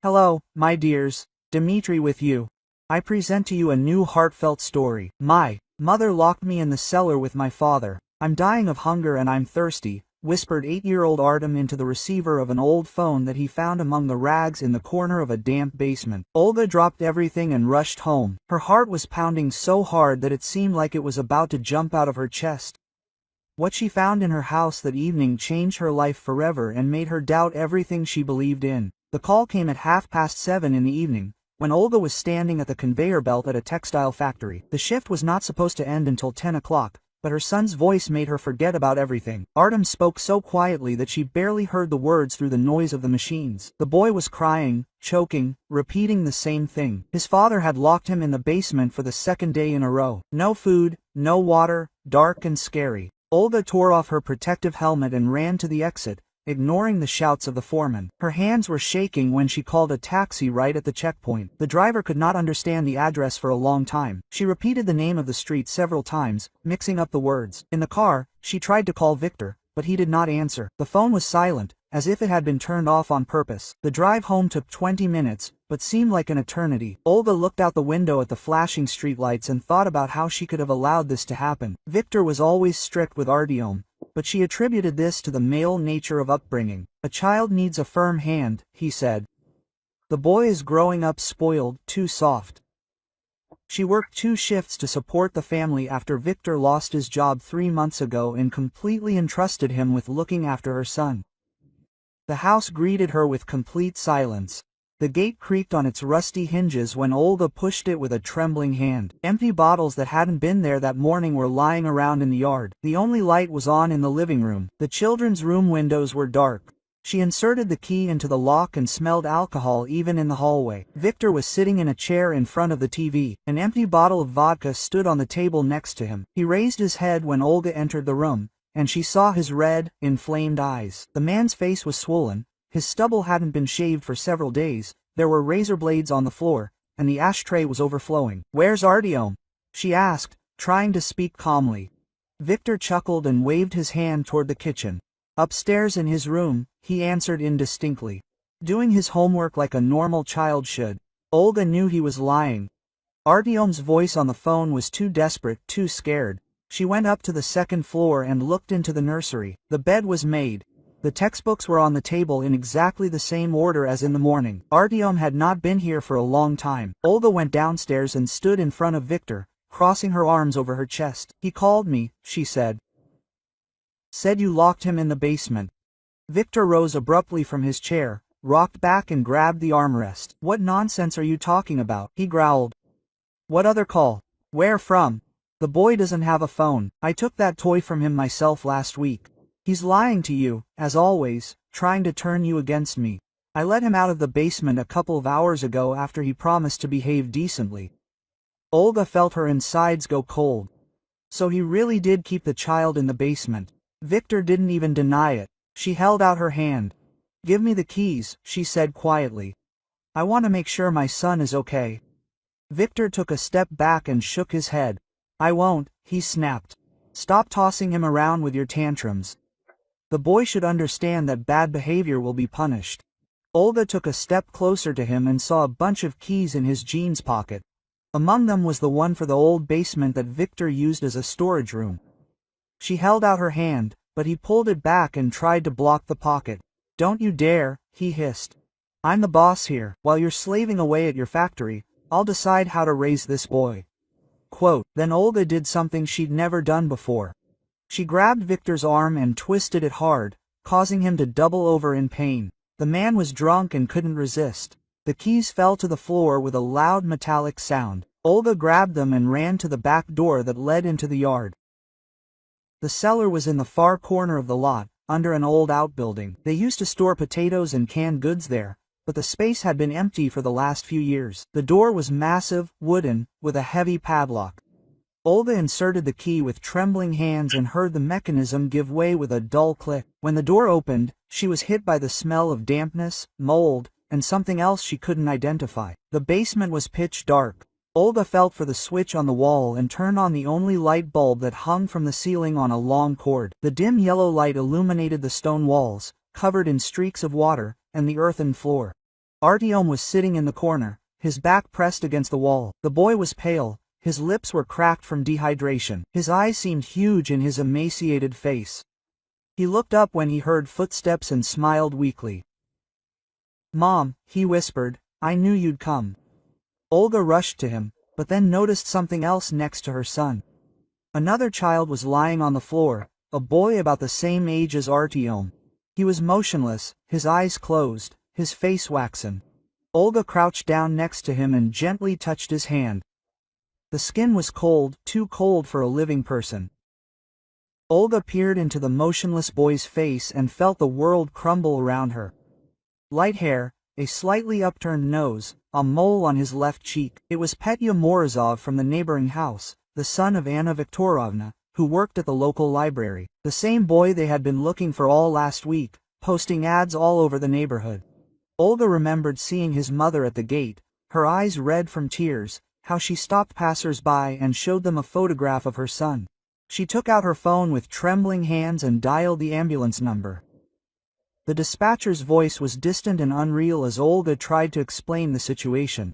Hello, my dears, Dimitri with you. I present to you a new heartfelt story. My mother locked me in the cellar with my father. I'm dying of hunger and I'm thirsty, whispered 8-year-old Artem into the receiver of an old phone that he found among the rags in the corner of a damp basement. Olga dropped everything and rushed home. Her heart was pounding so hard that it seemed like it was about to jump out of her chest. What she found in her house that evening changed her life forever and made her doubt everything she believed in. The call came at 7:30 in the evening, when Olga was standing at the conveyor belt at a textile factory. The shift was not supposed to end until 10 o'clock, but her son's voice made her forget about everything. Artem spoke so quietly that she barely heard the words through the noise of the machines. The boy was crying, choking, repeating the same thing. His father had locked him in the basement for the second day in a row. No food, no water, dark and scary. Olga tore off her protective helmet and ran to the exit, ignoring the shouts of the foreman. Her hands were shaking when she called a taxi right at the checkpoint. The driver could not understand the address for a long time. She repeated the name of the street several times, mixing up the words. In the car, she tried to call Victor, but he did not answer. The phone was silent, as if it had been turned off on purpose. The drive home took 20 minutes, but seemed like an eternity. Olga looked out the window at the flashing streetlights and thought about how she could have allowed this to happen. Victor was always strict with Artyom, but she attributed this to the male nature of upbringing. A child needs a firm hand, he said. The boy is growing up spoiled, too soft. She worked 2 shifts to support the family after Victor lost his job 3 months ago and completely entrusted him with looking after her son. The house greeted her with complete silence. The gate creaked on its rusty hinges when Olga pushed it with a trembling hand. Empty bottles that hadn't been there that morning were lying around in the yard. The only light was on in the living room. The children's room windows were dark. She inserted the key into the lock and smelled alcohol even in the hallway. Victor was sitting in a chair in front of the TV. An empty bottle of vodka stood on the table next to him. He raised his head when Olga entered the room, and she saw his red, inflamed eyes. The man's face was swollen. His stubble hadn't been shaved for several days, there were razor blades on the floor, and the ashtray was overflowing. "Where's Artyom?" she asked, trying to speak calmly. Victor chuckled and waved his hand toward the kitchen. "Upstairs in his room," he answered indistinctly. Doing his homework like a normal child should. Olga knew he was lying. Artyom's voice on the phone was too desperate, too scared. She went up to the second floor and looked into the nursery. The bed was made. The textbooks were on the table in exactly the same order as in the morning. Artyom had not been here for a long time. Olga went downstairs and stood in front of Victor, crossing her arms over her chest. "He called me," she said. "Said you locked him in the basement." Victor rose abruptly from his chair, rocked back and grabbed the armrest. "What nonsense are you talking about?" he growled. "What other call? Where from? The boy doesn't have a phone. I took that toy from him myself last week. He's lying to you, as always, trying to turn you against me. I let him out of the basement a couple of hours ago after he promised to behave decently." Olga felt her insides go cold. So he really did keep the child in the basement. Victor didn't even deny it. She held out her hand. "Give me the keys," she said quietly. "I want to make sure my son is okay." Victor took a step back and shook his head. "I won't," he snapped. "Stop tossing him around with your tantrums. The boy should understand that bad behavior will be punished." Olga took a step closer to him and saw a bunch of keys in his jeans pocket. Among them was the one for the old basement that Victor used as a storage room. She held out her hand, but he pulled it back and tried to block the pocket. "Don't you dare," he hissed. "I'm the boss here. While you're slaving away at your factory, I'll decide how to raise this boy." Quote. Then Olga did something she'd never done before. She grabbed Victor's arm and twisted it hard, causing him to double over in pain. The man was drunk and couldn't resist. The keys fell to the floor with a loud metallic sound. Olga grabbed them and ran to the back door that led into the yard. The cellar was in the far corner of the lot, under an old outbuilding. They used to store potatoes and canned goods there, but the space had been empty for the last few years. The door was massive, wooden, with a heavy padlock. Olga inserted the key with trembling hands and heard the mechanism give way with a dull click. When the door opened, she was hit by the smell of dampness, mold, and something else she couldn't identify. The basement was pitch dark. Olga felt for the switch on the wall and turned on the only light bulb that hung from the ceiling on a long cord. The dim yellow light illuminated the stone walls, covered in streaks of water, and the earthen floor. Artyom was sitting in the corner, his back pressed against the wall. The boy was pale, his lips were cracked from dehydration. His eyes seemed huge in his emaciated face. He looked up when he heard footsteps and smiled weakly. "Mom," he whispered, "I knew you'd come." Olga rushed to him, but then noticed something else next to her son. Another child was lying on the floor, a boy about the same age as Artyom. He was motionless, his eyes closed, his face waxen. Olga crouched down next to him and gently touched his hand. The skin was cold, too cold for a living person. Olga peered into the motionless boy's face and felt the world crumble around her. Light hair, a slightly upturned nose, a mole on his left cheek. It was Petya Morozov from the neighboring house, the son of Anna Viktorovna, who worked at the local library. The same boy they had been looking for all last week, posting ads all over the neighborhood. Olga remembered seeing his mother at the gate, her eyes red from tears, how she stopped passers-by and showed them a photograph of her son. She took out her phone with trembling hands and dialed the ambulance number. The dispatcher's voice was distant and unreal as Olga tried to explain the situation.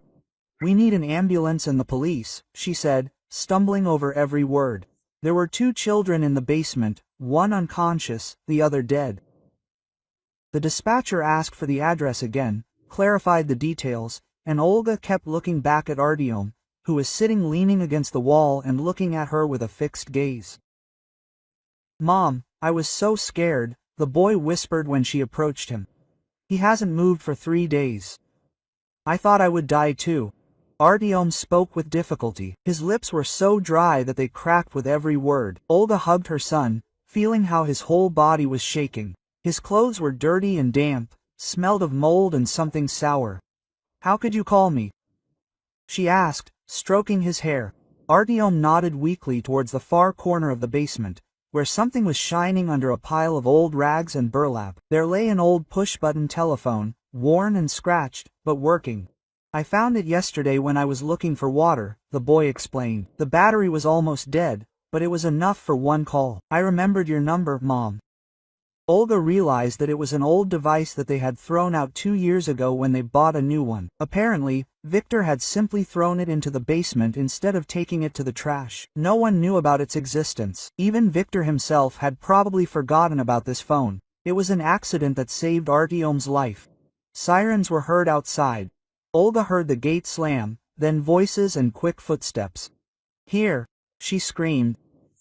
"We need an ambulance and the police," she said, stumbling over every word. There were 2 children in the basement, one unconscious, the other dead. The dispatcher asked for the address again, clarified the details, and Olga kept looking back at Artyom, who was sitting leaning against the wall and looking at her with a fixed gaze. "Mom, I was so scared," the boy whispered when she approached him. "He hasn't moved for 3 days. I thought I would die too." Artyom spoke with difficulty. His lips were so dry that they cracked with every word. Olga hugged her son, feeling how his whole body was shaking. His clothes were dirty and damp, smelled of mold and something sour. "How could you call me?" she asked, stroking his hair. Artyom nodded weakly towards the far corner of the basement, where something was shining under a pile of old rags and burlap. There lay an old push-button telephone, worn and scratched, but working. "I found it yesterday when I was looking for water," the boy explained. "The battery was almost dead, but it was enough for 1 call. I remembered your number, Mom." Olga realized that it was an old device that they had thrown out 2 years ago when they bought a new one. Apparently, Victor had simply thrown it into the basement instead of taking it to the trash. No one knew about its existence. Even Victor himself had probably forgotten about this phone. It was an accident that saved Artyom's life. Sirens were heard outside. Olga heard the gate slam, then voices and quick footsteps. "Here!" she screamed.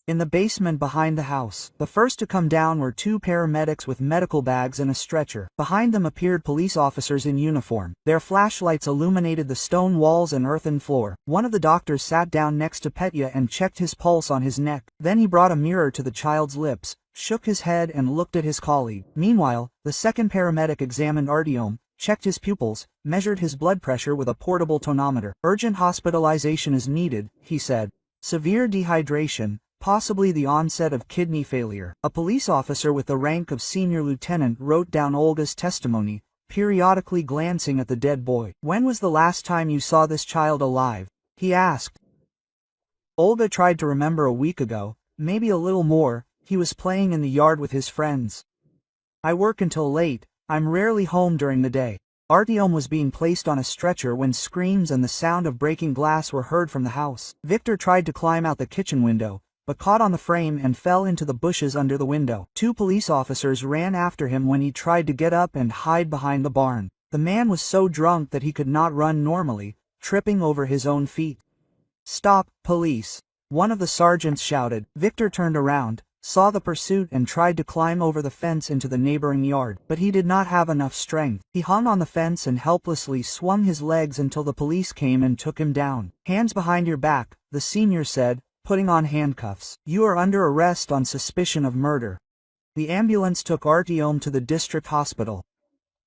In the basement behind the house. The first to come down were 2 paramedics with medical bags and a stretcher. Behind them appeared police officers in uniform. Their flashlights illuminated the stone walls and earthen floor. One of the doctors sat down next to Petya and checked his pulse on his neck. Then he brought a mirror to the child's lips, shook his head and looked at his colleague. Meanwhile, the second paramedic examined Artyom, checked his pupils, measured his blood pressure with a portable tonometer. "Urgent hospitalization is needed," he said. "Severe dehydration, possibly the onset of kidney failure." A police officer with the rank of senior lieutenant wrote down Olga's testimony, periodically glancing at the dead boy. "When was the last time you saw this child alive?" he asked. Olga tried to remember a week ago, maybe a little more. He was playing in the yard with his friends. "I work until late, I'm rarely home during the day." Artyom was being placed on a stretcher when screams and the sound of breaking glass were heard from the house. Victor tried to climb out the kitchen window, but caught on the frame and fell into the bushes under the window. 2 police officers ran after him when he tried to get up and hide behind the barn. The man was so drunk that he could not run normally, tripping over his own feet. "Stop, police!" one of the sergeants shouted. Victor turned around, saw the pursuit and tried to climb over the fence into the neighboring yard, but he did not have enough strength. He hung on the fence and helplessly swung his legs until the police came and took him down. "Hands behind your back," the senior said, putting on handcuffs. "You are under arrest on suspicion of murder." The ambulance took Artyom to the district hospital.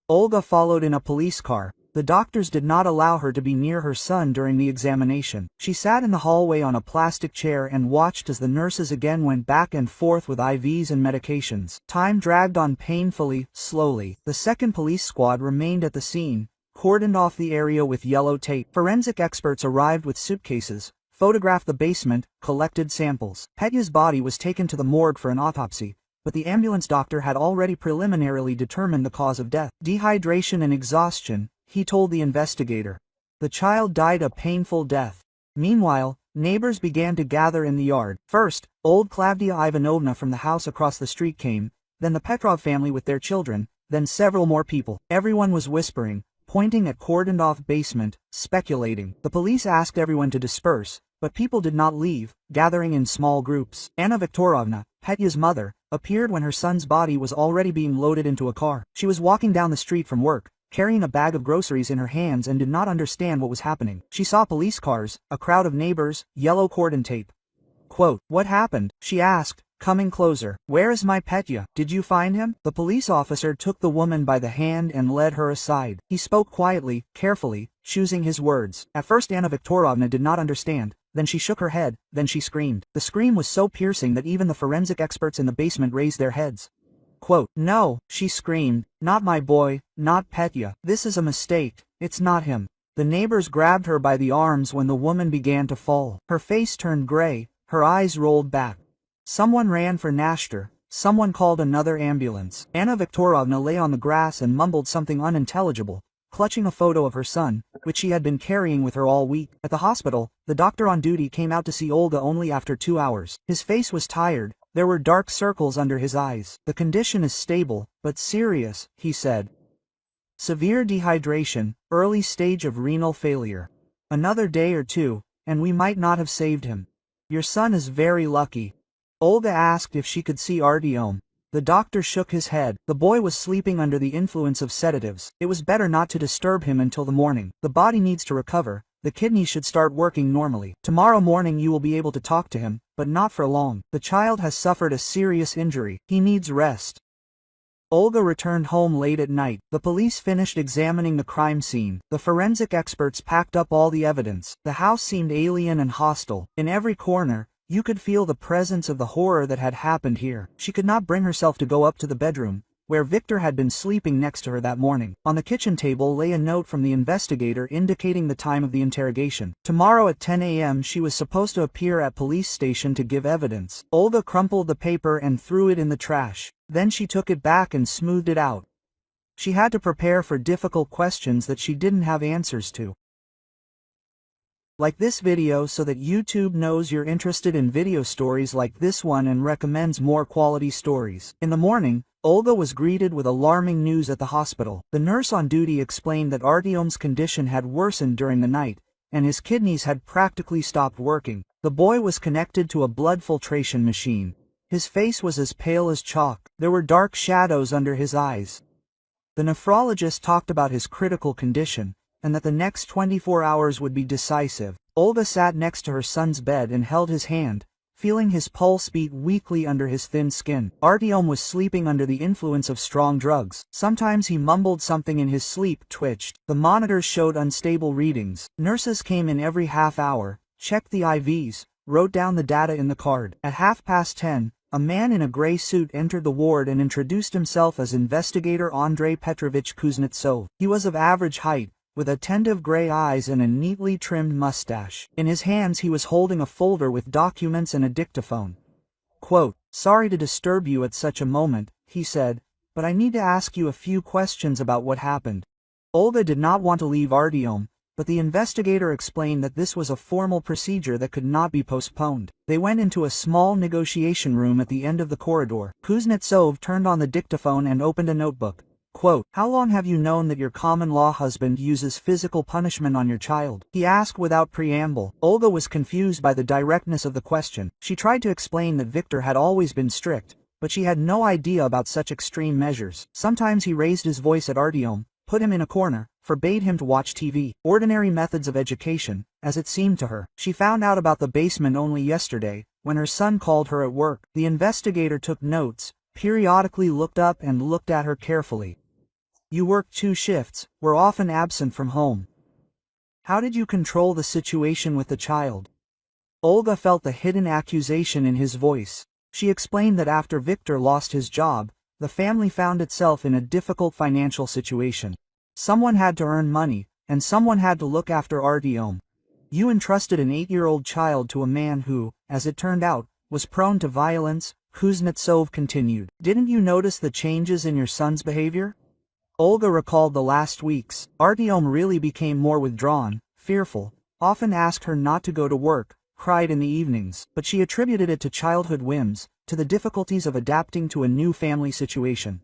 Olga followed in a police car. The doctors did not allow her to be near her son during the examination. She sat in the hallway on a plastic chair and watched as the nurses again went back and forth with IVs and medications. Time dragged on painfully, slowly. The second police squad remained at the scene, cordoned off the area with yellow tape. Forensic experts arrived with suitcases, photographed the basement, collected samples. Petya's body was taken to the morgue for an autopsy, but the ambulance doctor had already preliminarily determined the cause of death: dehydration and exhaustion, he told the investigator. The child died a painful death. Meanwhile, neighbors began to gather in the yard. First, old Klavdia Ivanovna from the house across the street came, then the Petrov family with their children, then several more people. Everyone was whispering, pointing at cordoned-off basement, speculating. The police asked everyone to disperse, but people did not leave, gathering in small groups. Anna Viktorovna, Petya's mother, appeared when her son's body was already being loaded into a car. She was walking down the street from work, carrying a bag of groceries in her hands, and did not understand what was happening. She saw police cars, a crowd of neighbors, yellow cordon tape. Quote, "What happened?" she asked, coming closer. "Where is my Petya? Did you find him?" The police officer took the woman by the hand and led her aside. He spoke quietly, carefully, choosing his words. At first Anna Viktorovna did not understand, then she shook her head, then she screamed. The scream was so piercing that even the forensic experts in the basement raised their heads. Quote, "No," she screamed, "not my boy, not Petya. This is a mistake, it's not him." The neighbors grabbed her by the arms when the woman began to fall. Her face turned gray, her eyes rolled back. Someone ran for Nashter, someone called another ambulance. Anna Viktorovna lay on the grass and mumbled something unintelligible, clutching a photo of her son, which she had been carrying with her all week. At the hospital, the doctor on duty came out to see Olga only after 2 hours. His face was tired, there were dark circles under his eyes. "The condition is stable, but serious," he said. "Severe dehydration, early stage of renal failure. Another day or two, and we might not have saved him. Your son is very lucky." Olga asked if she could see Artyom. The doctor shook his head. The boy was sleeping under the influence of sedatives. It was better not to disturb him until the morning. The body needs to recover. The kidneys should start working normally. Tomorrow morning you will be able to talk to him, but not for long. The child has suffered a serious injury. He needs rest. Olga returned home late at night. The police finished examining the crime scene. The forensic experts packed up all the evidence. The house seemed alien and hostile. In every corner, you could feel the presence of the horror that had happened here. She could not bring herself to go up to the bedroom, where Victor had been sleeping next to her that morning. On the kitchen table lay a note from the investigator indicating the time of the interrogation. Tomorrow at 10 a.m. she was supposed to appear at police station to give evidence. Olga crumpled the paper and threw it in the trash. Then she took it back and smoothed it out. She had to prepare for difficult questions that she didn't have answers to. Like this video so that YouTube knows you're interested in video stories like this one and recommends more quality stories. In the morning, Olga was greeted with alarming news at the hospital. The nurse on duty explained that Artyom's condition had worsened during the night, and his kidneys had practically stopped working. The boy was connected to a blood filtration machine. His face was as pale as chalk. There were dark shadows under his eyes. The nephrologist talked about his critical condition, and that the next 24 hours would be decisive. Olga sat next to her son's bed and held his hand, feeling his pulse beat weakly under his thin skin. Artyom was sleeping under the influence of strong drugs. Sometimes he mumbled something in his sleep, twitched. The monitors showed unstable readings. Nurses came in every half hour, checked the IVs, wrote down the data in the card. At 10:30, a man in a gray suit entered the ward and introduced himself as investigator Andrei Petrovich Kuznetsov. He was of average height, with attentive gray eyes and a neatly trimmed mustache. In his hands he was holding a folder with documents and a dictaphone. Quote, "Sorry to disturb you at such a moment," he said, "but I need to ask you a few questions about what happened." Olga did not want to leave Artyom, but the investigator explained that this was a formal procedure that could not be postponed. They went into a small negotiation room at the end of the corridor. Kuznetsov turned on the dictaphone and opened a notebook. Quote, "How long have you known that your common-law husband uses physical punishment on your child?" he asked without preamble. Olga was confused by the directness of the question. She tried to explain that Victor had always been strict, but she had no idea about such extreme measures. Sometimes he raised his voice at Artyom, put him in a corner, forbade him to watch TV. Ordinary methods of education, as it seemed to her. She found out about the basement only yesterday, when her son called her at work. The investigator took notes, periodically looked up and looked at her carefully. "You work 2 shifts, were often absent from home. How did you control the situation with the child?" Olga felt the hidden accusation in his voice. She explained that after Victor lost his job, the family found itself in a difficult financial situation. Someone had to earn money, and someone had to look after Artyom. You entrusted an 8-year-old child to a man who, as it turned out, was prone to violence, Kuznetsov continued. "Didn't you notice the changes in your son's behavior?" Olga recalled the last weeks. Artyom really became more withdrawn, fearful, often asked her not to go to work, cried in the evenings, but she attributed it to childhood whims, to the difficulties of adapting to a new family situation.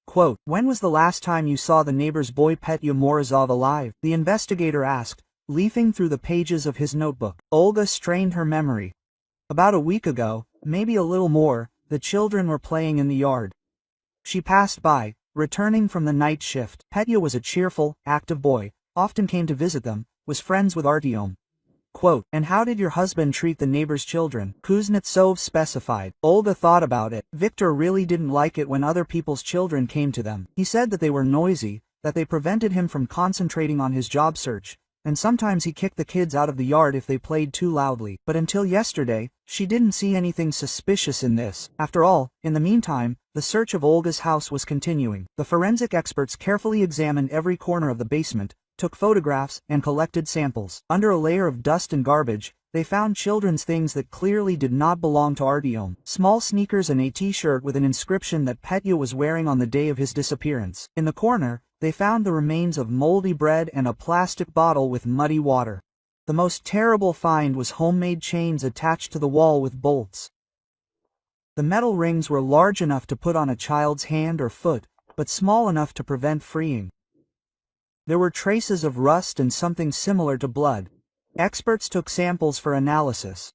Quote, "When was the last time you saw the neighbor's boy Petya Morozov alive?" the investigator asked, leafing through the pages of his notebook. Olga strained her memory. "About a week ago, maybe a little more, the children were playing in the yard. She passed by, returning from the night shift. Petya was a cheerful, active boy, often came to visit them, was friends with Artyom." Quote, "And how did your husband treat the neighbor's children?" Kuznetsov specified. Olga thought about it. Viktor really didn't like it when other people's children came to them. He said that they were noisy, that they prevented him from concentrating on his job search, and sometimes he kicked the kids out of the yard if they played too loudly. But until yesterday, she didn't see anything suspicious in this. After all, in the meantime, the search of Olga's house was continuing. The forensic experts carefully examined every corner of the basement, took photographs, and collected samples. Under a layer of dust and garbage, they found children's things that clearly did not belong to Artyom. Small sneakers and a t-shirt with an inscription that Petya was wearing on the day of his disappearance. In the corner, they found the remains of moldy bread and a plastic bottle with muddy water. The most terrible find was homemade chains attached to the wall with bolts. The metal rings were large enough to put on a child's hand or foot, but small enough to prevent freeing. There were traces of rust and something similar to blood. Experts took samples for analysis.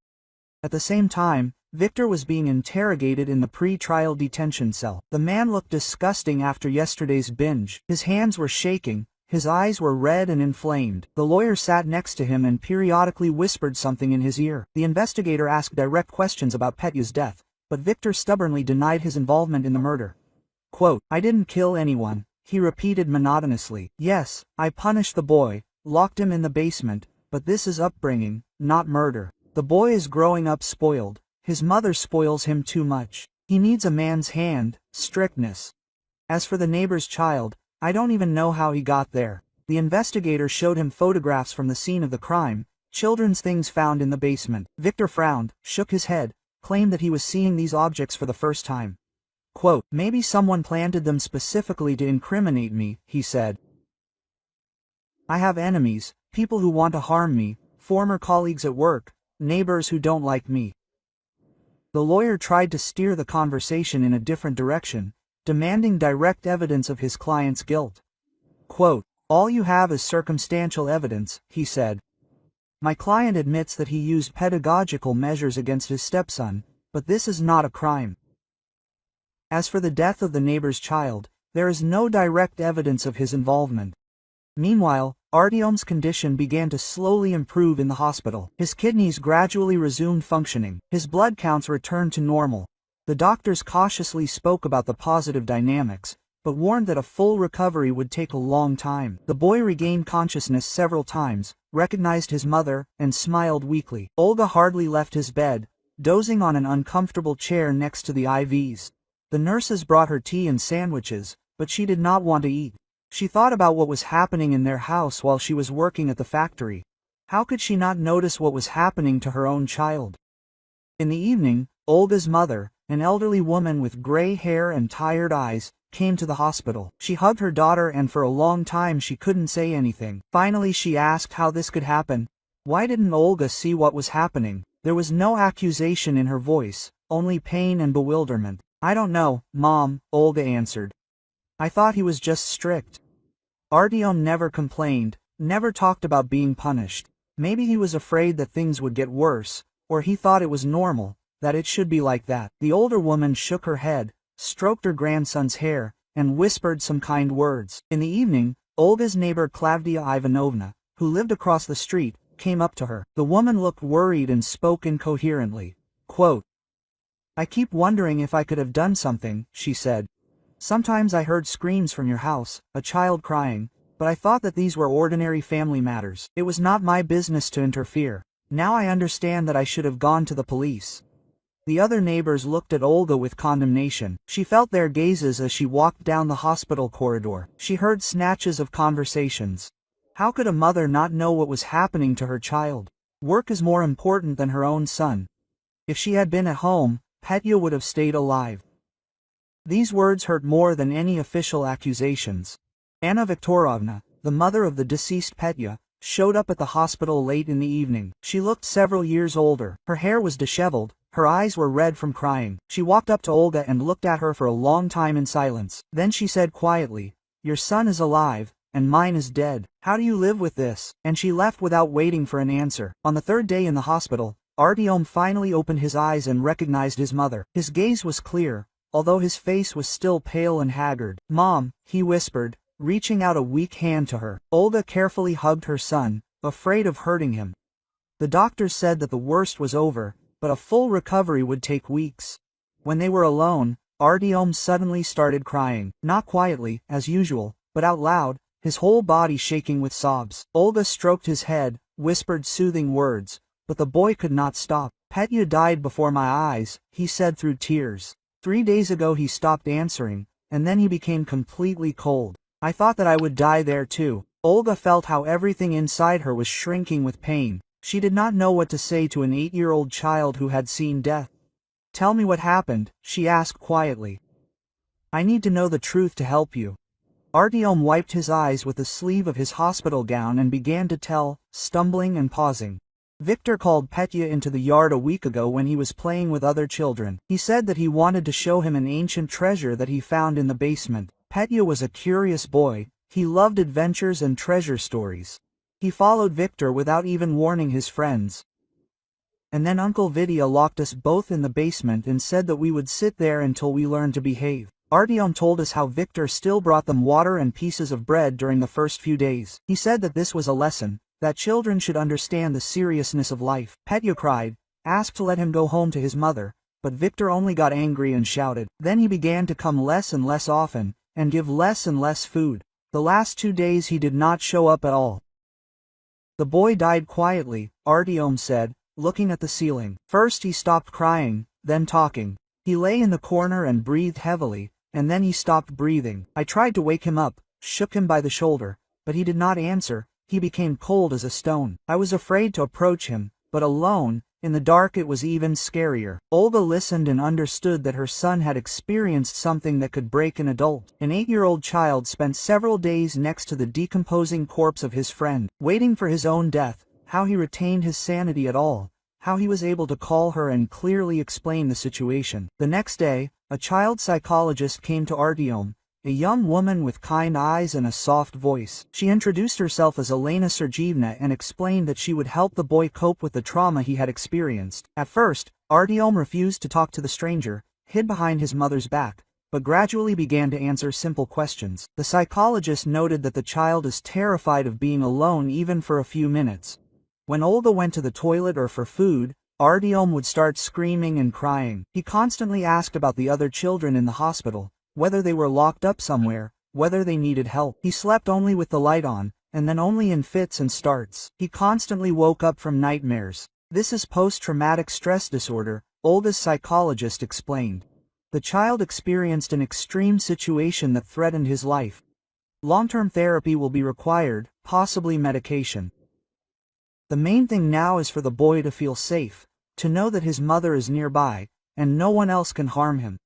At the same time, Viktor was being interrogated in the pre-trial detention cell. The man looked disgusting after yesterday's binge. His hands were shaking, his eyes were red and inflamed. The lawyer sat next to him and periodically whispered something in his ear. The investigator asked direct questions about Petya's death, but Viktor stubbornly denied his involvement in the murder. Quote, "I didn't kill anyone," he repeated monotonously. "Yes, I punished the boy, locked him in the basement, but this is upbringing, not murder. The boy is growing up spoiled. His mother spoils him too much. He needs a man's hand, strictness. As for the neighbor's child, I don't even know how he got there." The investigator showed him photographs from the scene of the crime, children's things found in the basement. Viktor frowned, shook his head, claimed that he was seeing these objects for the first time. Quote, "Maybe someone planted them specifically to incriminate me," he said. "I have enemies, people who want to harm me, former colleagues at work, neighbors who don't like me." The lawyer tried to steer the conversation in a different direction, demanding direct evidence of his client's guilt. Quote, "All you have is circumstantial evidence," he said. "My client admits that he used pedagogical measures against his stepson, but this is not a crime. As for the death of the neighbor's child, there is no direct evidence of his involvement." Meanwhile, Artyom's condition began to slowly improve in the hospital. His kidneys gradually resumed functioning. His blood counts returned to normal. The doctors cautiously spoke about the positive dynamics, but warned that a full recovery would take a long time. The boy regained consciousness several times, recognized his mother, and smiled weakly. Olga hardly left his bed, dozing on an uncomfortable chair next to the IVs. The nurses brought her tea and sandwiches, but she did not want to eat. She thought about what was happening in their house while she was working at the factory. How could she not notice what was happening to her own child? In the evening, Olga's mother, an elderly woman with gray hair and tired eyes, came to the hospital. She hugged her daughter and for a long time she couldn't say anything. Finally she asked how this could happen. Why didn't Olga see what was happening? There was no accusation in her voice, only pain and bewilderment. "I don't know, Mom," Olga answered. "I thought he was just strict." Artyom never complained, never talked about being punished. Maybe he was afraid that things would get worse, or he thought it was normal, that it should be like that. The older woman shook her head, stroked her grandson's hair, and whispered some kind words. In the evening, Olga's neighbor Klavdia Ivanovna, who lived across the street, came up to her. The woman looked worried and spoke incoherently. Quote, "I keep wondering if I could have done something," she said. "Sometimes I heard screams from your house, a child crying, but I thought that these were ordinary family matters. It was not my business to interfere. Now I understand that I should have gone to the police." The other neighbors looked at Olga with condemnation. She felt their gazes as she walked down the hospital corridor. She heard snatches of conversations. How could a mother not know what was happening to her child? Work is more important than her own son. If she had been at home, Petya would have stayed alive. These words hurt more than any official accusations. Anna Viktorovna, the mother of the deceased Petya, showed up at the hospital late in the evening. She looked several years older. Her hair was disheveled, her eyes were red from crying. She walked up to Olga and looked at her for a long time in silence. Then she said quietly, "Your son is alive, and mine is dead. How do you live with this?" And she left without waiting for an answer. On the third day in the hospital, Artyom finally opened his eyes and recognized his mother. His gaze was clear, although his face was still pale and haggard. "Mom," he whispered, reaching out a weak hand to her. Olga carefully hugged her son, afraid of hurting him. The doctors said that the worst was over, but a full recovery would take weeks. When they were alone, Artyom suddenly started crying, not quietly, as usual, but out loud, his whole body shaking with sobs. Olga stroked his head, whispered soothing words, but the boy could not stop. "Petya died before my eyes," he said through tears. 3 days ago he stopped answering, and then he became completely cold. I thought that I would die there too." Olga felt how everything inside her was shrinking with pain. She did not know what to say to an 8-year-old child who had seen death. "Tell me what happened," she asked quietly. "I need to know the truth to help you." Artyom wiped his eyes with the sleeve of his hospital gown and began to tell, stumbling and pausing. Victor called Petya into the yard a week ago when he was playing with other children. He said that he wanted to show him an ancient treasure that he found in the basement. Petya was a curious boy. He loved adventures and treasure stories. He followed Victor without even warning his friends. And then Uncle Vidya locked us both in the basement and said that we would sit there until we learned to behave. Artyom told us how Victor still brought them water and pieces of bread during the first few days. He said that this was a lesson, that children should understand the seriousness of life. Petya cried, asked to let him go home to his mother, but Victor only got angry and shouted. Then he began to come less and less often, and give less and less food. The last 2 days he did not show up at all. The boy died quietly, Artyom said, looking at the ceiling. First he stopped crying, then talking. He lay in the corner and breathed heavily, and then he stopped breathing. I tried to wake him up, shook him by the shoulder, but he did not answer. He became cold as a stone. I was afraid to approach him, but alone, in the dark it was even scarier. Olga listened and understood that her son had experienced something that could break an adult. An 8-year-old child spent several days next to the decomposing corpse of his friend, waiting for his own death. How he retained his sanity at all, how he was able to call her and clearly explain the situation. The next day, a child psychologist came to Artyom, a young woman with kind eyes and a soft voice. She introduced herself as Elena Sergeevna and explained that she would help the boy cope with the trauma he had experienced. At first, Artyom refused to talk to the stranger, hid behind his mother's back, but gradually began to answer simple questions. The psychologist noted that the child is terrified of being alone even for a few minutes. When Olga went to the toilet or for food, Artyom would start screaming and crying. He constantly asked about the other children in the hospital, whether they were locked up somewhere, whether they needed help. He slept only with the light on, and then only in fits and starts. He constantly woke up from nightmares. This is post-traumatic stress disorder, Olga's psychologist explained. The child experienced an extreme situation that threatened his life. Long-term therapy will be required, possibly medication. The main thing now is for the boy to feel safe, to know that his mother is nearby, and no one else can harm him.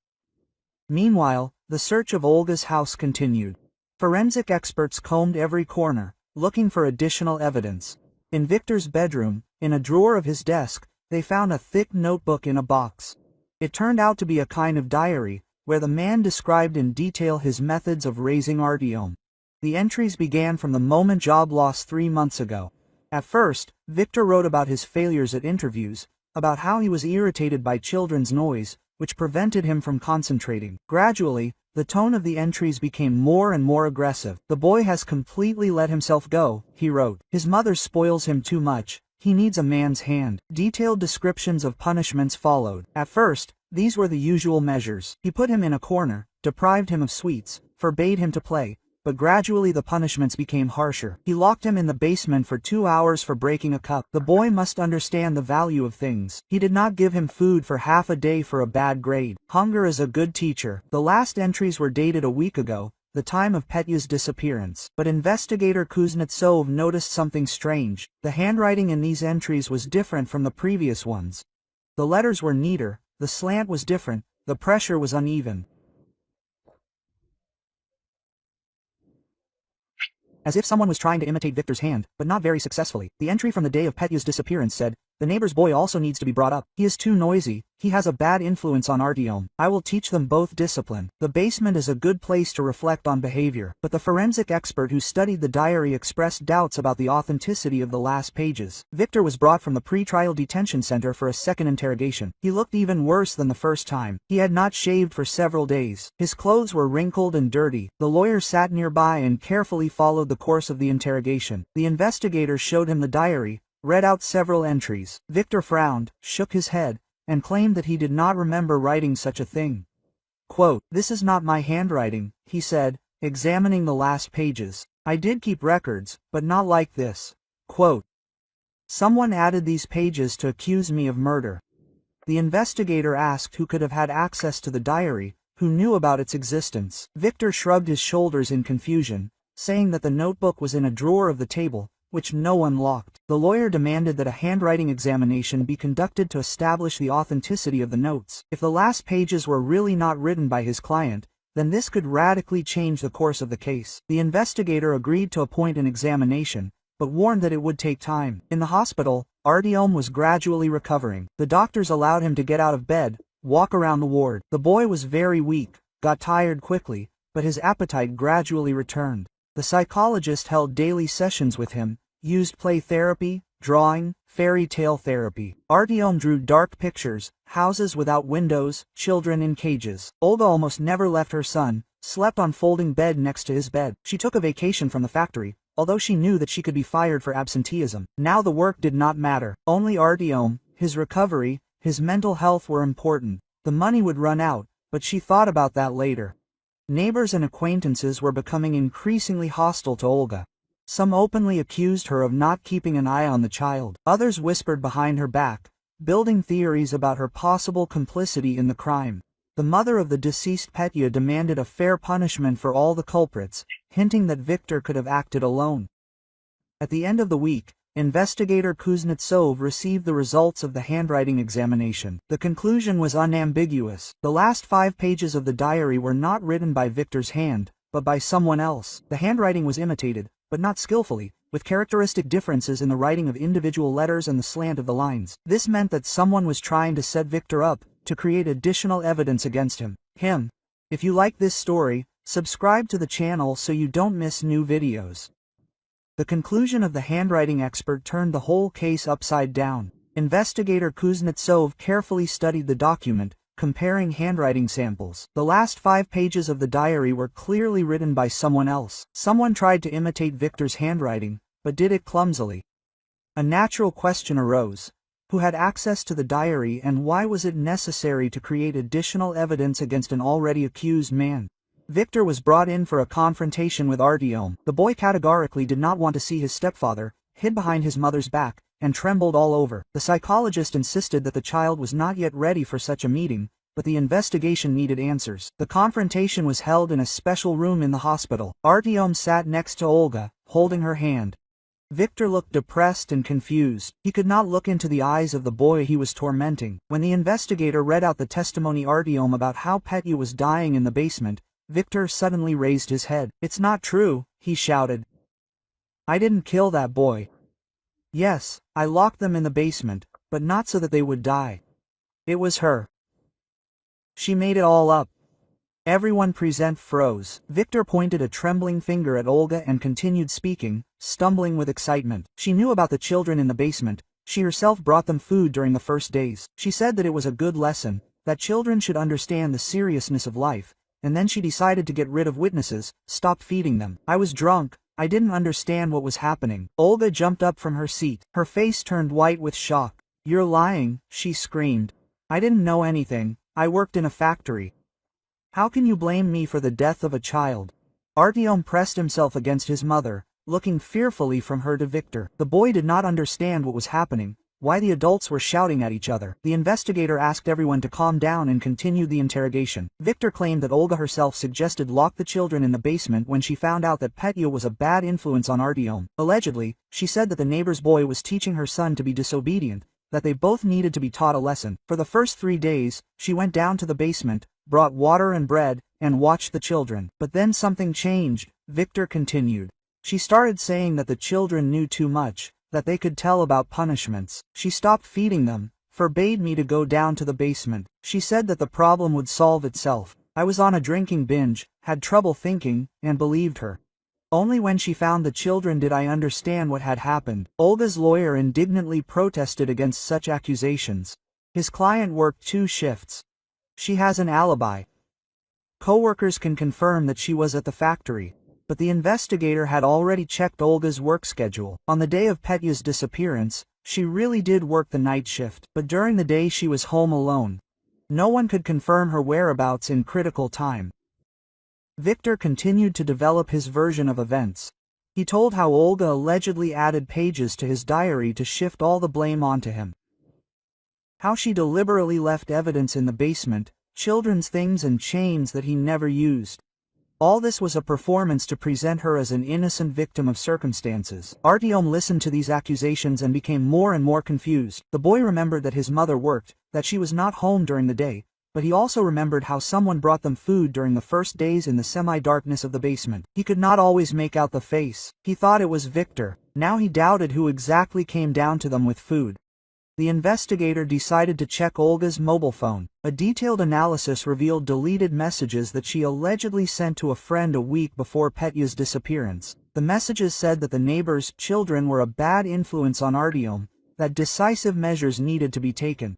Meanwhile, the search of Olga's house continued. Forensic experts combed every corner, looking for additional evidence. In Victor's bedroom, in a drawer of his desk, they found a thick notebook in a box. It turned out to be a kind of diary, where the man described in detail his methods of raising Artyom. The entries began from the moment job loss 3 months ago. At first, Victor wrote about his failures at interviews, about how he was irritated by children's noise, which prevented him from concentrating. Gradually, the tone of the entries became more and more aggressive. The boy has completely let himself go, he wrote. His mother spoils him too much. He needs a man's hand. Detailed descriptions of punishments followed. At first, these were the usual measures. He put him in a corner, deprived him of sweets, forbade him to play, but gradually the punishments became harsher. He locked him in the basement for 2 hours for breaking a cup. The boy must understand the value of things. He did not give him food for half a day for a bad grade. Hunger is a good teacher. The last entries were dated a week ago, the time of Petya's disappearance. But investigator Kuznetsov noticed something strange. The handwriting in these entries was different from the previous ones. The letters were neater, the slant was different, the pressure was uneven. as if someone was trying to imitate Victor's hand, but not very successfully. The entry from the day of Petya's disappearance said, "The neighbor's boy also needs to be brought up. He is too noisy, he has a bad influence on Artyom. I will teach them both discipline." The basement is a good place to reflect on behavior, but the forensic expert who studied the diary expressed doubts about the authenticity of the last pages. Victor was brought from the pre-trial detention center for a second interrogation. He looked even worse than the first time. He had not shaved for several days. His clothes were wrinkled and dirty. The lawyer sat nearby and carefully followed the course of the interrogation. The investigator showed him the diary, read out several entries. Victor frowned, shook his head, and claimed that he did not remember writing such a thing. Quote, "This is not my handwriting," he said, examining the last pages. "I did keep records, but not like this." Quote, "Someone added these pages to accuse me of murder." The investigator asked who could have had access to the diary, who knew about its existence. Victor shrugged his shoulders in confusion, saying that the notebook was in a drawer of the table, which no one locked. The lawyer demanded that a handwriting examination be conducted to establish the authenticity of the notes. If the last pages were really not written by his client, then this could radically change the course of the case. The investigator agreed to appoint an examination, but warned that it would take time. In the hospital, Artyom was gradually recovering. The doctors allowed him to get out of bed, walk around the ward. The boy was very weak, got tired quickly, but his appetite gradually returned. The psychologist held daily sessions with him, used play therapy, drawing, fairy tale therapy. Artyom drew dark pictures, houses without windows, children in cages. Olga almost never left her son, slept on folding bed next to his bed. She took a vacation from the factory, although she knew that she could be fired for absenteeism. Now the work did not matter. Only Artyom, his recovery, his mental health were important. The money would run out, but she thought about that later. Neighbors and acquaintances were becoming increasingly hostile to Olga. Some openly accused her of not keeping an eye on the child. Others whispered behind her back, building theories about her possible complicity in the crime. The mother of the deceased Petya demanded a fair punishment for all the culprits, hinting that Victor could have acted alone. At the end of the week, investigator Kuznetsov received the results of the handwriting examination. The conclusion was unambiguous. The last 5 pages of the diary were not written by Victor's hand, but by someone else. The handwriting was imitated, but not skillfully, with characteristic differences in the writing of individual letters and the slant of the lines. This meant that someone was trying to set Victor up, to create additional evidence against him. If you like this story, subscribe to the channel so you don't miss new videos. The conclusion of the handwriting expert turned the whole case upside down. Investigator Kuznetsov carefully studied the document, comparing handwriting samples. The last 5 pages of the diary were clearly written by someone else. Someone tried to imitate Victor's handwriting, but did it clumsily. A natural question arose. Who had access to the diary and why was it necessary to create additional evidence against an already accused man? Victor was brought in for a confrontation with Artyom. The boy categorically did not want to see his stepfather, hid behind his mother's back, and trembled all over. The psychologist insisted that the child was not yet ready for such a meeting, but the investigation needed answers. The confrontation was held in a special room in the hospital. Artyom sat next to Olga, holding her hand. Victor looked depressed and confused. He could not look into the eyes of the boy he was tormenting. When the investigator read out the testimony Artyom about how Petya was dying in the basement, Victor suddenly raised his head. "It's not true," he shouted. "I didn't kill that boy. Yes, I locked them in the basement, but not so that they would die. It was her. She made it all up." Everyone present froze. Victor pointed a trembling finger at Olga and continued speaking, stumbling with excitement. She knew about the children in the basement. She herself brought them food during the first days. She said that it was a good lesson, that children should understand the seriousness of life, and then she decided to get rid of witnesses, stop feeding them. "I was drunk. I didn't understand what was happening." Olga jumped up from her seat. Her face turned white with shock. "You're lying," she screamed. "I didn't know anything. I worked in a factory. How can you blame me for the death of a child?" Artyom pressed himself against his mother, looking fearfully from her to Victor. The boy did not understand what was happening, why the adults were shouting at each other. The investigator asked everyone to calm down and continued the interrogation. Victor claimed that Olga herself suggested lock the children in the basement when she found out that Petya was a bad influence on Artyom. Allegedly, she said that the neighbor's boy was teaching her son to be disobedient, that they both needed to be taught a lesson. For the first 3 days, she went down to the basement, brought water and bread, and watched the children. But then something changed, Victor continued. She started saying that the children knew too much, that they could tell about punishments. She stopped feeding them, forbade me to go down to the basement. She said that the problem would solve itself. I was on a drinking binge, had trouble thinking, and believed her. Only when she found the children did I understand what had happened. Olga's lawyer indignantly protested against such accusations. His client worked 2 shifts. She has an alibi. Co-workers can confirm that she was at the factory. But the investigator had already checked Olga's work schedule. On the day of Petya's disappearance, she really did work the night shift, but during the day she was home alone. No one could confirm her whereabouts in critical time. Victor continued to develop his version of events. He told how Olga allegedly added pages to his diary to shift all the blame onto him. How she deliberately left evidence in the basement, children's things and chains that he never used. All this was a performance to present her as an innocent victim of circumstances. Artyom listened to these accusations and became more and more confused. The boy remembered that his mother worked, that she was not home during the day, but he also remembered how someone brought them food during the first days in the semi-darkness of the basement. He could not always make out the face. He thought it was Victor. Now he doubted who exactly came down to them with food. The investigator decided to check Olga's mobile phone. A detailed analysis revealed deleted messages that she allegedly sent to a friend a week before Petya's disappearance. The messages said that the neighbor's children were a bad influence on Artyom, that decisive measures needed to be taken.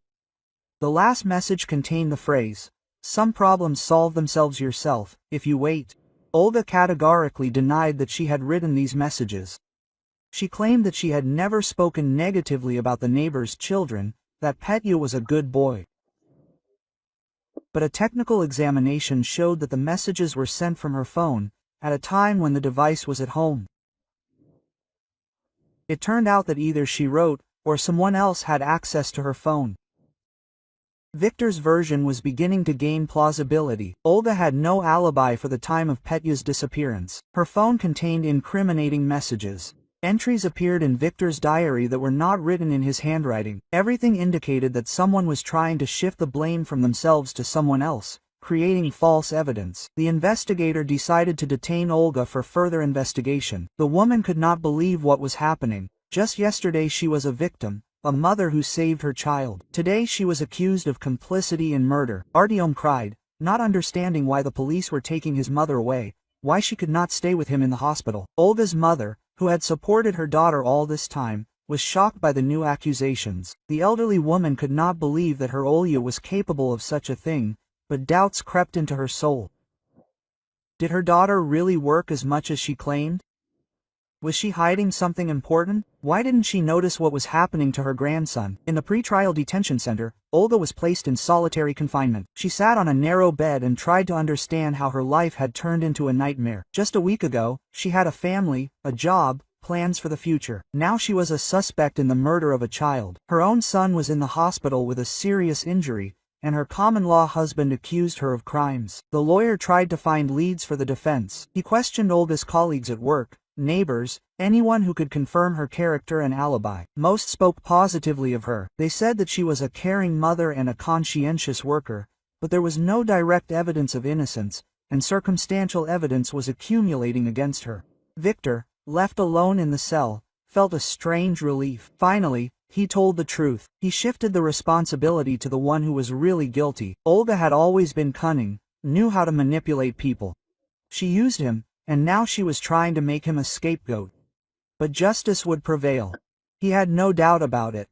The last message contained the phrase, "Some problems solve themselves yourself, if you wait." Olga categorically denied that she had written these messages. She claimed that she had never spoken negatively about the neighbor's children, that Petya was a good boy. But a technical examination showed that the messages were sent from her phone, at a time when the device was at home. It turned out that either she wrote, or someone else had access to her phone. Victor's version was beginning to gain plausibility. Olga had no alibi for the time of Petya's disappearance. Her phone contained incriminating messages. Entries appeared in Victor's diary that were not written in his handwriting. Everything indicated that someone was trying to shift the blame from themselves to someone else, creating false evidence. The investigator decided to detain Olga for further investigation. The woman could not believe what was happening. Just yesterday she was a victim, a mother who saved her child. Today she was accused of complicity in murder. Artyom cried, not understanding why the police were taking his mother away, why she could not stay with him in the hospital. Olga's mother, who had supported her daughter all this time, was shocked by the new accusations. The elderly woman could not believe that her Olya was capable of such a thing, but doubts crept into her soul. Did her daughter really work as much as she claimed? Was she hiding something important? Why didn't she notice what was happening to her grandson? In the pretrial detention center, Olga was placed in solitary confinement. She sat on a narrow bed and tried to understand how her life had turned into a nightmare. Just a week ago, she had a family, a job, plans for the future. Now she was a suspect in the murder of a child. Her own son was in the hospital with a serious injury, and her common-law husband accused her of crimes. The lawyer tried to find leads for the defense. He questioned Olga's colleagues at work, neighbors, anyone who could confirm her character and alibi. Most spoke positively of her. They said that she was a caring mother and a conscientious worker, but there was no direct evidence of innocence, and circumstantial evidence was accumulating against her. Victor, left alone in the cell, felt a strange relief. Finally, he told the truth. He shifted the responsibility to the one who was really guilty. Olga had always been cunning, knew how to manipulate people. She used him, and now she was trying to make him a scapegoat. But justice would prevail. He had no doubt about it.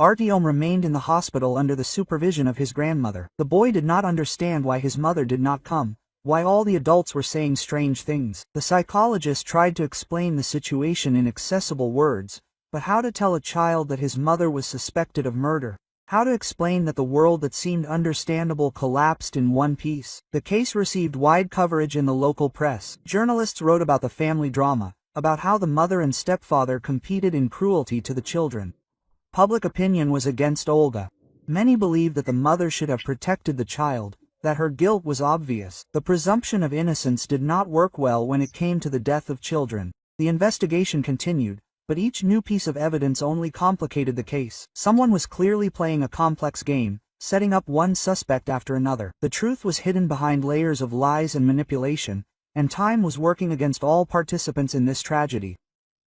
Artyom remained in the hospital under the supervision of his grandmother. The boy did not understand why his mother did not come, why all the adults were saying strange things. The psychologist tried to explain the situation in accessible words, but how to tell a child that his mother was suspected of murder? How to explain that the world that seemed understandable collapsed in one piece? The case received wide coverage in the local press. Journalists wrote about the family drama, about how the mother and stepfather competed in cruelty to the children. Public opinion was against Olga. Many believed that the mother should have protected the child, that her guilt was obvious. The presumption of innocence did not work well when it came to the death of children. The investigation continued, but each new piece of evidence only complicated the case. Someone was clearly playing a complex game, setting up one suspect after another. The truth was hidden behind layers of lies and manipulation, and time was working against all participants in this tragedy.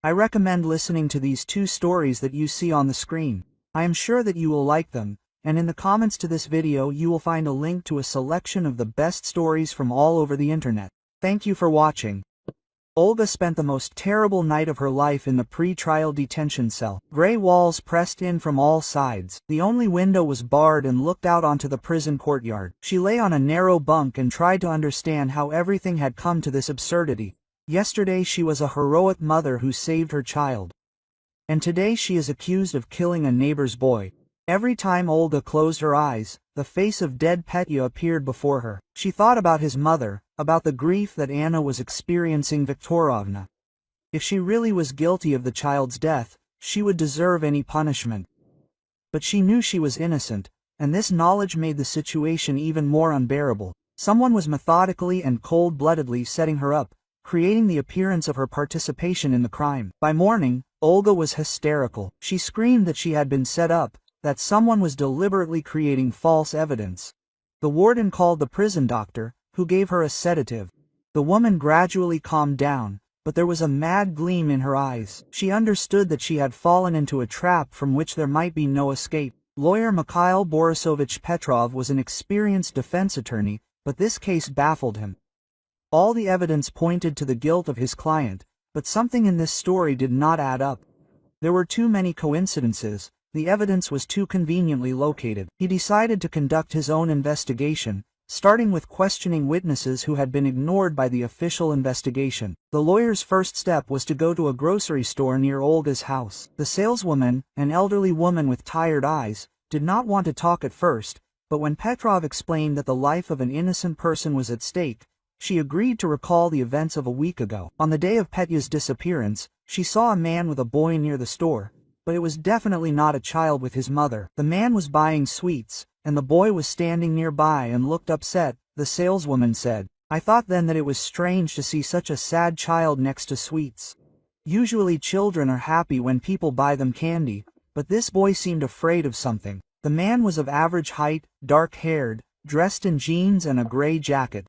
I recommend listening to these two stories that you see on the screen. I am sure that you will like them, and in the comments to this video you will find a link to a selection of the best stories from all over the internet. Thank you for watching. Olga spent the most terrible night of her life in the pre-trial detention cell. Gray walls pressed in from all sides. The only window was barred and looked out onto the prison courtyard. She lay on a narrow bunk and tried to understand how everything had come to this absurdity. Yesterday she was a heroic mother who saved her child. And today she is accused of killing a neighbor's boy. Every time Olga closed her eyes, the face of dead Petya appeared before her. She thought about his mother, about the grief that Anna was experiencing Viktorovna. If she really was guilty of the child's death, she would deserve any punishment. But she knew she was innocent, and this knowledge made the situation even more unbearable. Someone was methodically and cold-bloodedly setting her up, creating the appearance of her participation in the crime. By morning, Olga was hysterical. She screamed that she had been set up, that someone was deliberately creating false evidence. The warden called the prison doctor, who gave her a sedative. The woman gradually calmed down, but there was a mad gleam in her eyes. She understood that she had fallen into a trap from which there might be no escape. Lawyer Mikhail Borisovich Petrov was an experienced defense attorney, but this case baffled him. All the evidence pointed to the guilt of his client, but something in this story did not add up. There were too many coincidences. The evidence was too conveniently located. He decided to conduct his own investigation, starting with questioning witnesses who had been ignored by the official investigation. The lawyer's first step was to go to a grocery store near Olga's house. The saleswoman, an elderly woman with tired eyes, did not want to talk at first, but when Petrov explained that the life of an innocent person was at stake, she agreed to recall the events of a week ago. On the day of Petya's disappearance, she saw a man with a boy near the store, but it was definitely not a child with his mother. The man was buying sweets, and the boy was standing nearby and looked upset. The saleswoman said, "I thought then that it was strange to see such a sad child next to sweets. Usually children are happy when people buy them candy, but this boy seemed afraid of something." The man was of average height, dark-haired, dressed in jeans and a gray jacket.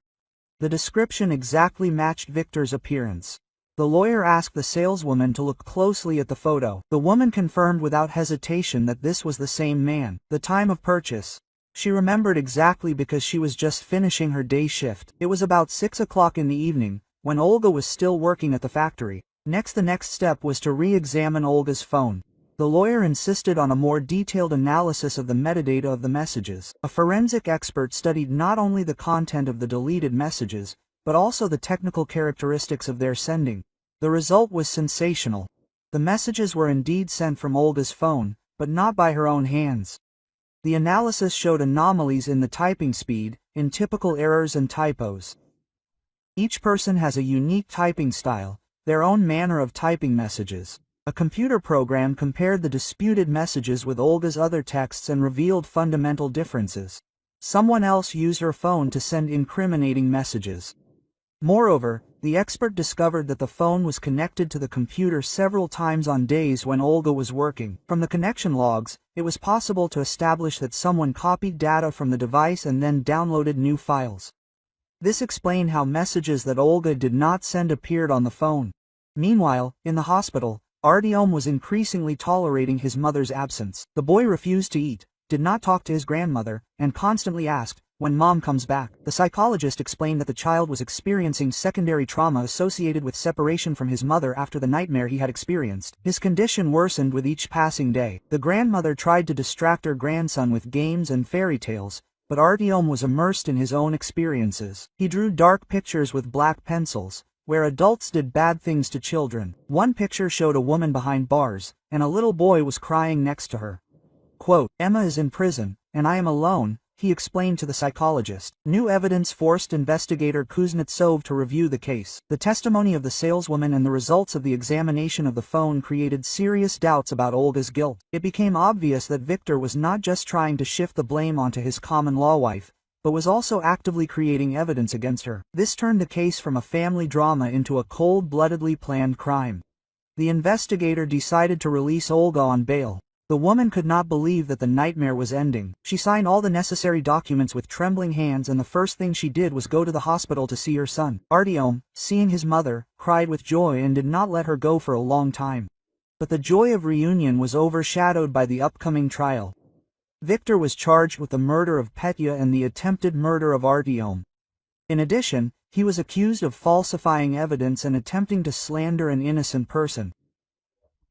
The description exactly matched Victor's appearance. The lawyer asked the saleswoman to look closely at the photo. The woman confirmed without hesitation that this was the same man. The time of purchase. She remembered exactly because she was just finishing her day shift. It was about 6 o'clock in the evening, when Olga was still working at the factory. The next step was to re-examine Olga's phone. The lawyer insisted on a more detailed analysis of the metadata of the messages. A forensic expert studied not only the content of the deleted messages, but also the technical characteristics of their sending. The result was sensational. The messages were indeed sent from Olga's phone, but not by her own hands. The analysis showed anomalies in the typing speed, in typical errors and typos. Each person has a unique typing style, their own manner of typing messages. A computer program compared the disputed messages with Olga's other texts and revealed fundamental differences. Someone else used her phone to send incriminating messages. Moreover, the expert discovered that the phone was connected to the computer several times on days when Olga was working. From the connection logs, it was possible to establish that someone copied data from the device and then downloaded new files. This explained how messages that Olga did not send appeared on the phone. Meanwhile, in the hospital, Artyom was increasingly tolerating his mother's absence. The boy refused to eat, did not talk to his grandmother, and constantly asked, "When Mom comes back?" The psychologist explained that the child was experiencing secondary trauma associated with separation from his mother after the nightmare he had experienced. His condition worsened with each passing day. The grandmother tried to distract her grandson with games and fairy tales, but Artyom was immersed in his own experiences. He drew dark pictures with black pencils, where adults did bad things to children. One picture showed a woman behind bars, and a little boy was crying next to her. Quote, "Emma is in prison, and I am alone," he explained to the psychologist. New evidence forced investigator Kuznetsov to review the case. The testimony of the saleswoman and the results of the examination of the phone created serious doubts about Olga's guilt. It became obvious that Victor was not just trying to shift the blame onto his common-law wife, but was also actively creating evidence against her. This turned the case from a family drama into a cold-bloodedly planned crime. The investigator decided to release Olga on bail. The woman could not believe that the nightmare was ending. She signed all the necessary documents with trembling hands, and the first thing she did was go to the hospital to see her son. Artyom, seeing his mother, cried with joy and did not let her go for a long time. But the joy of reunion was overshadowed by the upcoming trial. Viktor was charged with the murder of Petya and the attempted murder of Artyom. In addition, he was accused of falsifying evidence and attempting to slander an innocent person.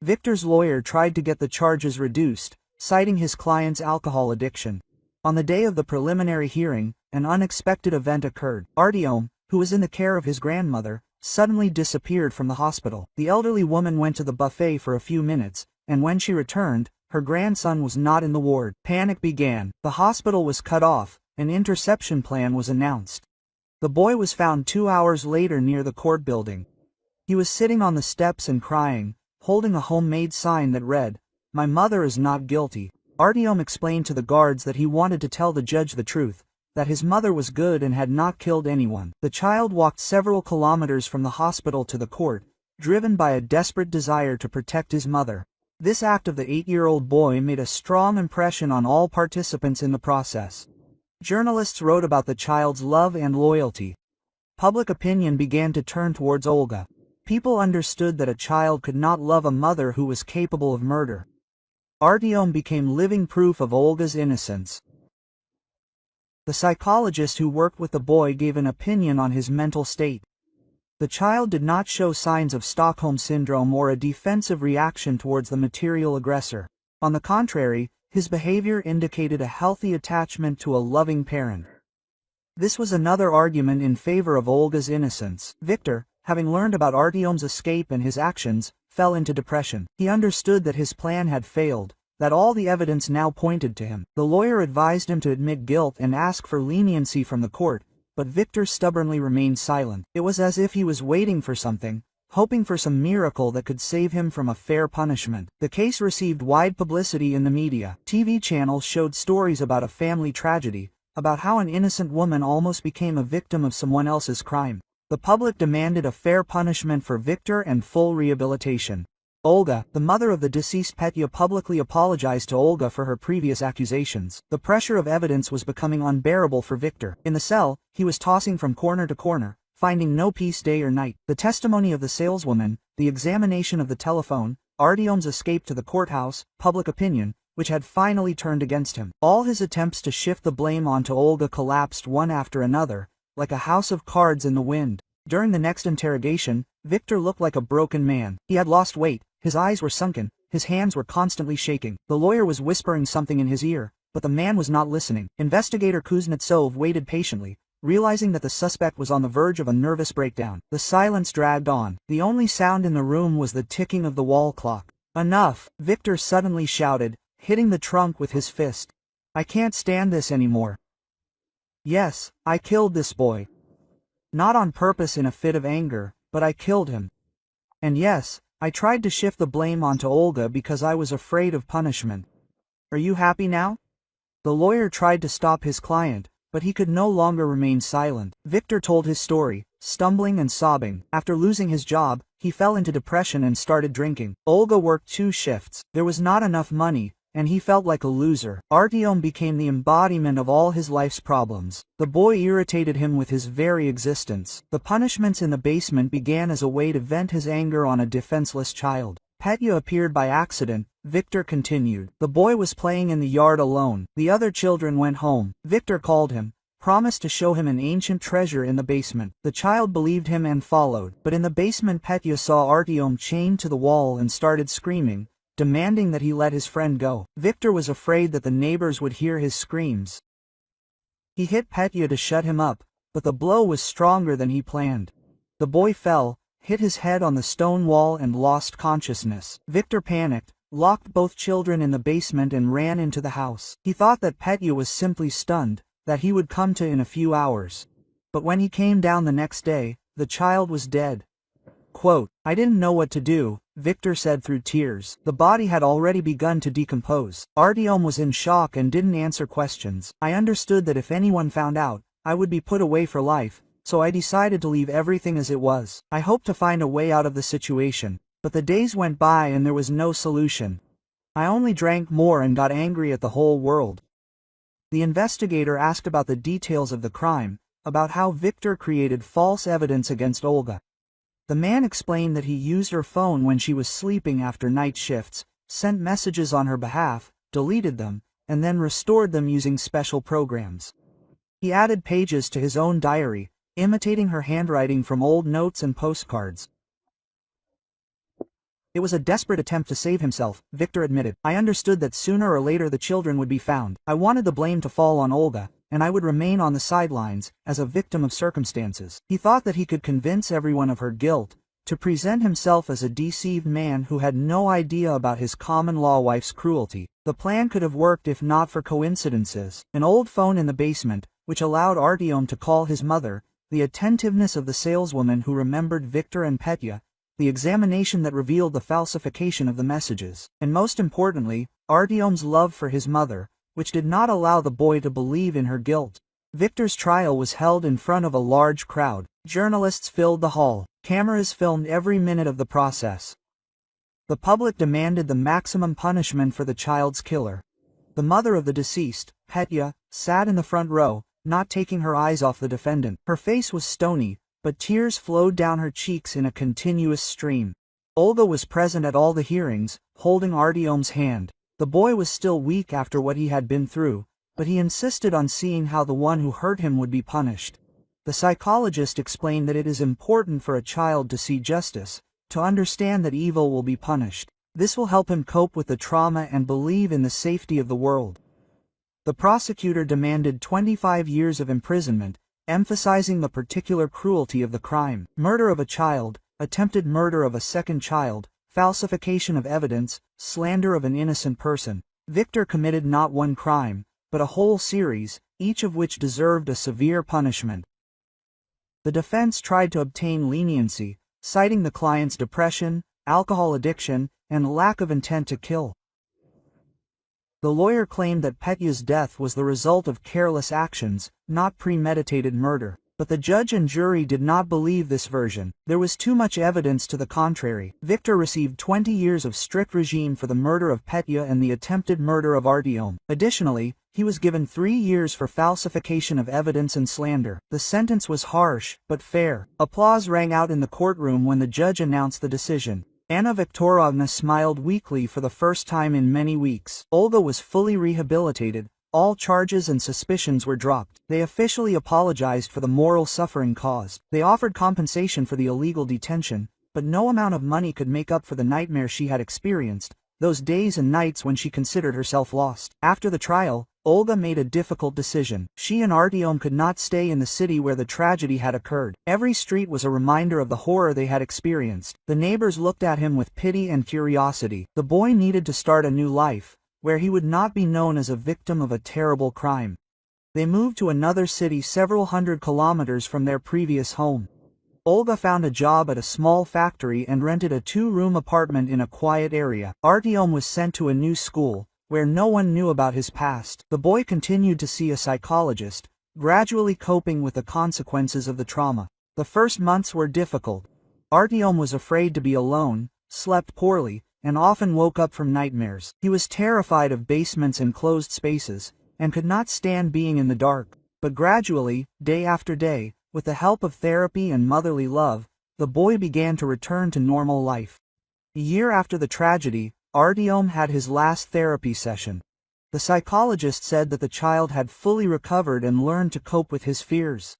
Viktor's lawyer tried to get the charges reduced, citing his client's alcohol addiction. On the day of the preliminary hearing, an unexpected event occurred. Artyom, who was in the care of his grandmother, suddenly disappeared from the hospital. The elderly woman went to the buffet for a few minutes, and when she returned, her grandson was not in the ward. Panic began. The hospital was cut off. An interception plan was announced. The boy was found 2 hours later near the court building. He was sitting on the steps and crying, holding a homemade sign that read, "My mother is not guilty." Artyom explained to the guards that he wanted to tell the judge the truth, that his mother was good and had not killed anyone. The child walked several kilometers from the hospital to the court, driven by a desperate desire to protect his mother. This act of the 8-year-old boy made a strong impression on all participants in the process. Journalists wrote about the child's love and loyalty. Public opinion began to turn towards Olga. People understood that a child could not love a mother who was capable of murder. Artyom became living proof of Olga's innocence. The psychologist who worked with the boy gave an opinion on his mental state. The child did not show signs of Stockholm Syndrome or a defensive reaction towards the material aggressor. On the contrary, his behavior indicated a healthy attachment to a loving parent. This was another argument in favor of Olga's innocence. Viktor, having learned about Artyom's escape and his actions, fell into depression. He understood that his plan had failed, that all the evidence now pointed to him. The lawyer advised him to admit guilt and ask for leniency from the court, but Viktor stubbornly remained silent. It was as if he was waiting for something, hoping for some miracle that could save him from a fair punishment. The case received wide publicity in the media. TV channels showed stories about a family tragedy, about how an innocent woman almost became a victim of someone else's crime. The public demanded a fair punishment for Viktor and full rehabilitation. Olga, the mother of the deceased Petya, publicly apologized to Olga for her previous accusations. The pressure of evidence was becoming unbearable for Viktor. In the cell, he was tossing from corner to corner, finding no peace day or night. The testimony of the saleswoman, the examination of the telephone, Artyom's escape to the courthouse, public opinion, which had finally turned against him. All his attempts to shift the blame onto Olga collapsed one after another, like a house of cards in the wind. During the next interrogation, Viktor looked like a broken man. He had lost weight, his eyes were sunken, his hands were constantly shaking. The lawyer was whispering something in his ear, but the man was not listening. Investigator Kuznetsov waited patiently, realizing that the suspect was on the verge of a nervous breakdown. The silence dragged on. The only sound in the room was the ticking of the wall clock. "Enough!" Viktor suddenly shouted, hitting the trunk with his fist. "I can't stand this anymore. Yes, I killed this boy. Not on purpose in a fit of anger, but I killed him. And yes, I tried to shift the blame onto Olga because I was afraid of punishment. Are you happy now?" The lawyer tried to stop his client, but he could no longer remain silent. Viktor told his story, stumbling and sobbing. After losing his job, he fell into depression and started drinking. Olga worked 2 shifts. There was not enough money, and he felt like a loser. Artyom became the embodiment of all his life's problems. The boy irritated him with his very existence. The punishments in the basement began as a way to vent his anger on a defenseless child. Petya appeared by accident, Viktor continued. The boy was playing in the yard alone. The other children went home. Viktor called him, promised to show him an ancient treasure in the basement. The child believed him and followed. But in the basement, Petya saw Artyom chained to the wall and started screaming, demanding that he let his friend go. Viktor was afraid that the neighbors would hear his screams. He hit Petya to shut him up, but the blow was stronger than he planned. The boy fell, hit his head on the stone wall and lost consciousness. Viktor panicked, locked both children in the basement and ran into the house. He thought that Petya was simply stunned, that he would come to in a few hours. But when he came down the next day, the child was dead. Quote, "I didn't know what to do," Viktor said through tears. The body had already begun to decompose. Artyom was in shock and didn't answer questions. "I understood that if anyone found out, I would be put away for life, so I decided to leave everything as it was. I hoped to find a way out of the situation, but the days went by and there was no solution. I only drank more and got angry at the whole world. The investigator asked about the details of the crime, about how Victor created false evidence against Olga. The man explained that he used her phone when she was sleeping after night shifts, sent messages on her behalf, deleted them, and then restored them using special programs. He added pages to his own diary, imitating her handwriting from old notes and postcards. It was a desperate attempt to save himself, Victor admitted. I understood that sooner or later the children would be found. I wanted the blame to fall on Olga, and I would remain on the sidelines, as a victim of circumstances. He thought that he could convince everyone of her guilt, to present himself as a deceived man who had no idea about his common-law wife's cruelty. The plan could have worked if not for coincidences. An old phone in the basement, which allowed Artyom to call his mother, the attentiveness of the saleswoman who remembered Victor and Petya, the examination that revealed the falsification of the messages, and most importantly, Artyom's love for his mother, which did not allow the boy to believe in her guilt. Victor's trial was held in front of a large crowd. Journalists filled the hall. Cameras filmed every minute of the process. The public demanded the maximum punishment for the child's killer. The mother of the deceased, Petya, sat in the front row, not taking her eyes off the defendant. Her face was stony, but tears flowed down her cheeks in a continuous stream. Olga was present at all the hearings, holding Artyom's hand. The boy was still weak after what he had been through, but he insisted on seeing how the one who hurt him would be punished. The psychologist explained that it is important for a child to see justice, to understand that evil will be punished. This will help him cope with the trauma and believe in the safety of the world. The prosecutor demanded 25 years of imprisonment, emphasizing the particular cruelty of the crime: murder of a child, attempted murder of a second child, falsification of evidence, slander of an innocent person. Victor committed not one crime, but a whole series, each of which deserved a severe punishment. The defense tried to obtain leniency, citing the client's depression, alcohol addiction, and lack of intent to kill. The lawyer claimed that Petya's death was the result of careless actions, not premeditated murder. But the judge and jury did not believe this version. There was too much evidence to the contrary. Victor received 20 years of strict regime for the murder of Petya and the attempted murder of Artyom. Additionally, he was given 3 years for falsification of evidence and slander. The sentence was harsh, but fair. Applause rang out in the courtroom when the judge announced the decision. Anna Viktorovna smiled weakly for the first time in many weeks. Olga was fully rehabilitated. All charges and suspicions were dropped. They officially apologized for the moral suffering caused. They offered compensation for the illegal detention, but no amount of money could make up for the nightmare she had experienced, those days and nights when she considered herself lost. After the trial, Olga made a difficult decision. She and Artyom could not stay in the city where the tragedy had occurred. Every street was a reminder of the horror they had experienced. The neighbors looked at him with pity and curiosity. The boy needed to start a new life, where he would not be known as a victim of a terrible crime. They moved to another city several hundred kilometers from their previous home. Olga found a job at a small factory and rented a 2-room apartment in a quiet area. Artyom was sent to a new school, where no one knew about his past. The boy continued to see a psychologist, gradually coping with the consequences of the trauma. The first months were difficult. Artyom was afraid to be alone, slept poorly, and often woke up from nightmares. He was terrified of basements and closed spaces, and could not stand being in the dark. But gradually, day after day, with the help of therapy and motherly love, the boy began to return to normal life. A year after the tragedy, Artyom had his last therapy session. The psychologist said that the child had fully recovered and learned to cope with his fears.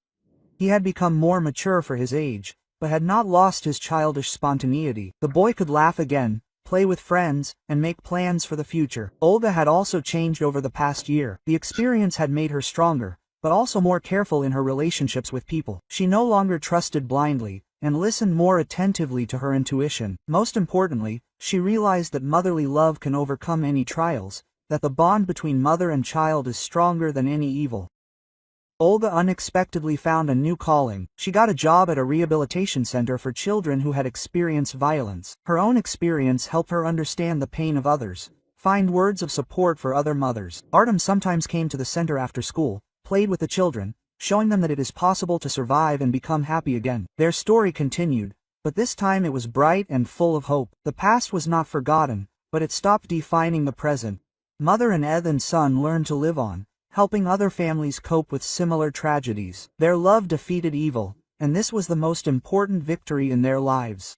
He had become more mature for his age, but had not lost his childish spontaneity. The boy could laugh again, play with friends, and make plans for the future. Olga had also changed over the past year. The experience had made her stronger, but also more careful in her relationships with people. She no longer trusted blindly, and listened more attentively to her intuition. Most importantly, she realized that motherly love can overcome any trials, that the bond between mother and child is stronger than any evil. Olga unexpectedly found a new calling. She got a job at a rehabilitation center for children who had experienced violence. Her own experience helped her understand the pain of others, find words of support for other mothers. Artyom sometimes came to the center after school, played with the children, showing them that it is possible to survive and become happy again. Their story continued, but this time it was bright and full of hope. The past was not forgotten, but it stopped defining the present. Mother and Ethan's son learned to live on, helping other families cope with similar tragedies. Their love defeated evil, and this was the most important victory in their lives.